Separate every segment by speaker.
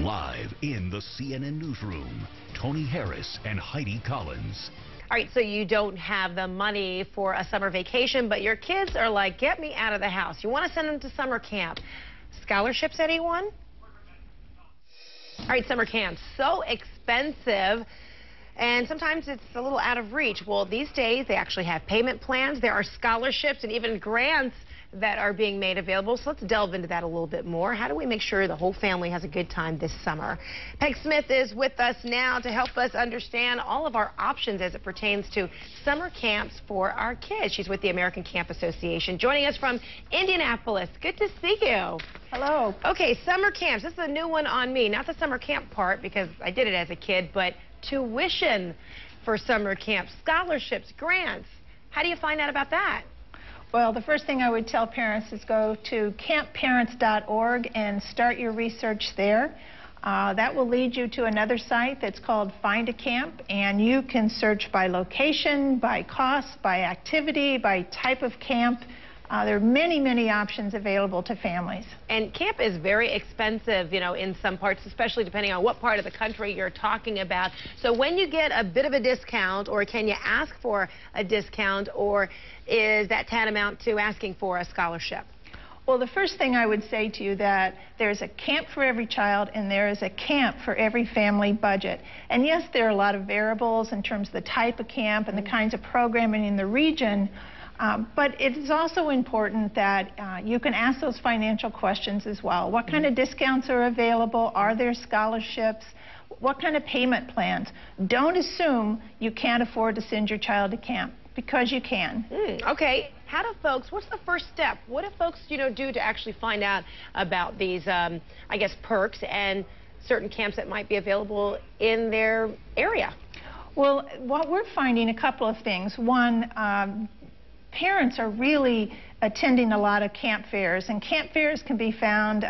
Speaker 1: Live in the CNN Newsroom, Tony Harris and Heidi Collins.
Speaker 2: All right, so you don't have the money for a summer vacation, but your kids are like, get me out of the house. You want to send them to summer camp. Scholarships, anyone? All right, summer camp, so expensive, and sometimes it's a little out of reach. Well, these days, they actually have payment plans. There are scholarships and even grants that are being made available. So let's delve into that a little bit more. How do we make sure the whole family has a good time this summer? Peg Smith is with us now to help us understand all of our options as it pertains to summer camps for our kids. She's with the American Camp Association, joining us from Indianapolis. Good to see you.
Speaker 3: Hello.
Speaker 2: Okay, summer camps. This is a new one on me. Not the summer camp part, because I did it as a kid, but tuition for summer camps, scholarships, grants. How do you find out about that?
Speaker 3: Well, the first thing I would tell parents is go to campparents.org and start your research there. That will lead you to another site that's called Find a Camp, and you can search by location, by cost, by activity, by type of camp. There are many, many options available to families.
Speaker 2: And camp is very expensive, you know, in some parts, especially depending on what part of the country you're talking about. So when you get a bit of a discount, or can you ask for a discount, or is that tantamount to asking for a scholarship?
Speaker 3: Well, the first thing I would say to you that there's a camp for every child and there is a camp for every family budget. And yes, there are a lot of variables in terms of the type of camp and the kinds of programming in the region. But it is also important that you can ask those financial questions as well. What kind of discounts are available? Are there scholarships? What kind of payment plans? Don't assume you can't afford to send your child to camp, because you can.
Speaker 2: Okay. How do folks, what's the first step? What do folks, do to actually find out about these, I guess, perks and certain camps that might be available in their area?
Speaker 3: Well, what we're finding, a couple of things. One, parents are really attending a lot of camp fairs, and camp fairs can be found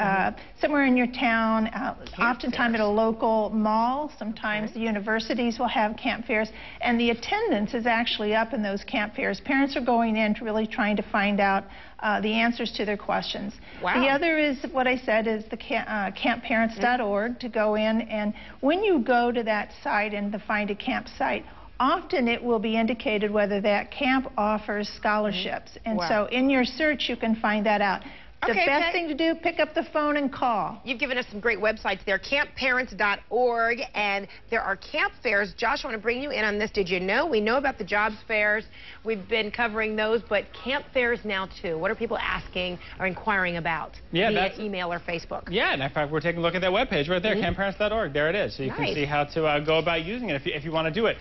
Speaker 3: somewhere in your town, oftentimes at a local mall. Sometimes the universities will have camp fairs, and the attendance is actually up in those camp fairs. Parents are going in to really trying to find out the answers to their questions.
Speaker 2: Wow.
Speaker 3: The other is what I said is the campparents.org to go in, and when you go to that site and the Find a Camp site, often it will be indicated whether that camp offers scholarships. And so in your search, you can find that out. The best thing to do, pick up the phone and call.
Speaker 2: You've given us some great websites there, campparents.org, and there are camp fairs. Josh, I want to bring you in on this. Did you know? We know about the jobs fairs. We've been covering those, but camp fairs now, too. What are people asking or inquiring about via email or Facebook?
Speaker 4: Yeah, and in fact, we're taking a look at that webpage right there, campparents.org. There it is. So you can see how to go about using it if you want to do it.